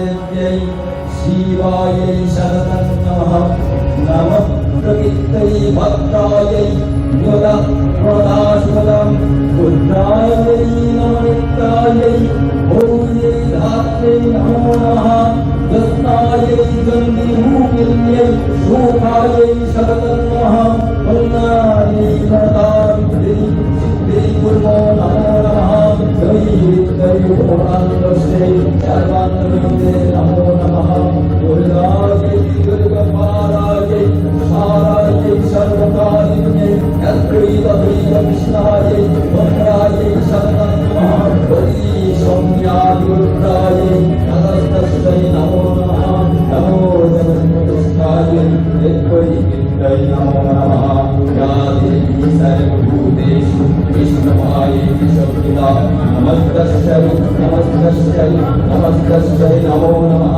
महादेव्यै शिवायै शरणं नमः नमः प्रकृत्यै भद्रायै न्युदः प्रदाशुदं पुत्रायै नमनित्यायै भूयै धात्रे नमो नमः यत्नायै गन्धिरूपिण्यै शोभायै शरणं नमः करुणायै वरदायै सिद्धै कुर्मो नमो नमः दैवोरान्तस्यै सर्वान्तर्गते नमो नमः दुर्गायै दुर्गपारायै सारायै सर्वकारिण्यै यत्रैतदैवकृष्णायै मङ्गलायै शरणं नमः वरी सौम्यादिरुद्रायै ततस्तस्यै नमो नमः नमो जगन्मोक्षायै यद्वैविद्यै नमो नमः या देवी सर्वभूतेषु विष्णुमायै शक्तिदा नमस्तस्यै नमस्तस्यै नमस्तस्यै नमो नमः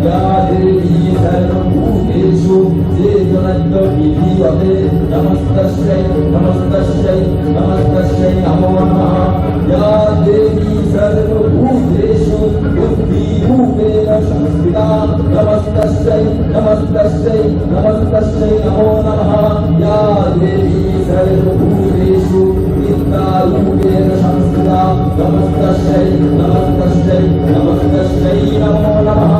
या देवी सर्वभूतेषु चेतनत्वविधीयते नमस्तस्यै नमस्तस्यै नमस्तस्यै नमो नमः या देवी सर्वभूतेषु बुद्धिरूपेण संस्थिता नमस्तस्यै नमस्तस्यै नमस्तस्यै नमो नमः या देवी सर्वभूतेषु विद्यारूपेण संस्थिता नमस्तस्यै नमस्तस्यै नमस्तस्यै नमो नमः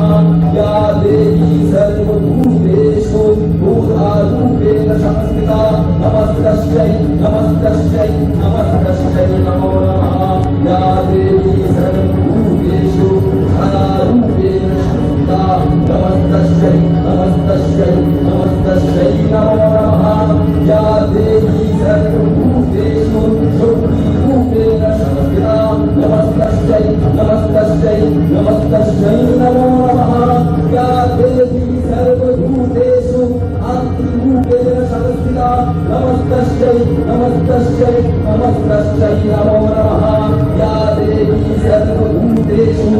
या देवी सर्वभूतेषु भूतारूपेण संस्थिता नमस्तस्यै नमस्तस्यै नमस्तस्यै नमो नमः या देवी सर्वभूतेषु धनारूपेण संस्थिता नमस्तस्यै नमस्तस्यै नमस्तस्यै नमो नमः या देवी सर्वभूतेषु शक्तिरूपेण संस्थिता नमस्तस्यै नमस्तस्यै नमस्तस्यै नमो नमः या देवी सर्वभूतेषु शान्तिरूपेण संस्थिता नमस्तस्यै नमस्तस्यै नमस्तस्यै नमो नमः या देवी सर्वभूतेषु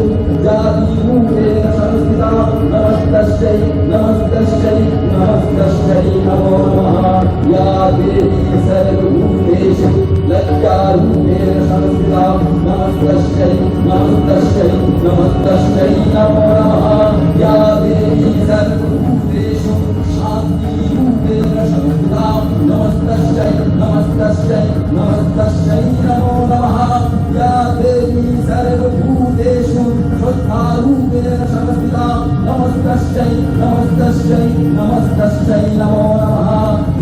जातिरूपेण संस्थिता नमस्तस्यै नमस्तस्यै नमस्तस्यै नमो नमः या देवी सर्वभूतेषु लज्जारूपेण संस्थिता नमस्तस्यै नमस्तस्यै नमस्तस्यै नमो नमः या देवी सर्वभूतेषु शान्तिरूपेण संस्थिता नमस्तस्यै नमस्तस्यै नमस्तस्यै नमो नमः या देवी सर्वभूतेषु श्रद्धारूपेण संस्थिता नमस्तस्यै नमस्तस्यै नमस्तस्यै नमो नमः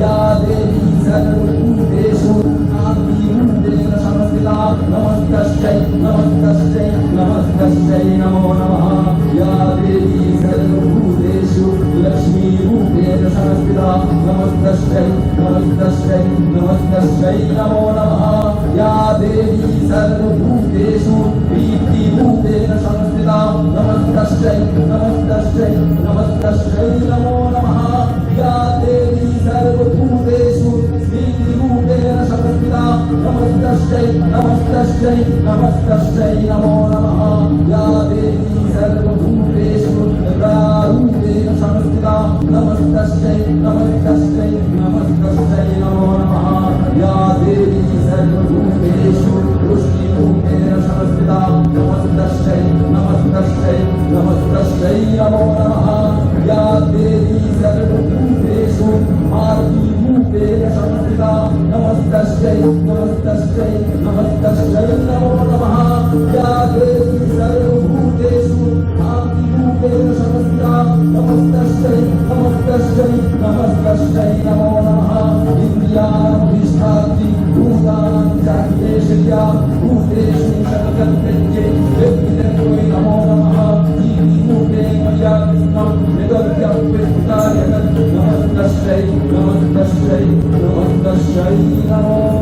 या देवी सर्वभूतेषु शान्तिरूपेण संस्थिता नमस्तस्यै नमस्तस्यै नमस्तस्यै नमो नमः या देवी सर्वभूतेषु लक्ष्मीरूपेण संस्थिता नमस्तस्यै नमस्तस्यै नमस्तस्यै नमो नमः या देवी सर्वभूतेषु प्रीतिरूपेण संस्थिता नमस्तस्यै नमस्तस्यै नमस्तस्यै नमो नमः या देवी सर्वभूतेषु स्मृतिरूपेण संस्थिता नमस्तस्यै नमस्तस्यै नमस्तस्यै नमो नमः या देवी सर्वभूतेषु रूपेण संस्थिता नमस्तस्यै नमस्तस्यै नमस्तस्यै नमो नमः या देवी सर्वभूतेषु पुष्टिरूपेण संस्थिता नमस्तस्यै नमस्तस्यै नमस्तस्यै नमो नमः या देवी सर्वभूतेषु आदिरूपेण संस्थिता नमस्तस्यै नमस्तस्यै नमस्तस्यै नमो नमः या देवी सर्वभूतेषु आदिरूपेण संस्थिता नमस्तस्यै नमस्तस्यै नमस्तस्यै नमो नमः इन्द्रियाधिष्ठात्रि भूतानां चान्देशया भूतेषु शरणं प्रत्यये नमो नमः जीविरूपेण मया कृष्णं निगर्भ्यः नमस्तस्यै नमस्तस्यै नमस्तस्यै नमो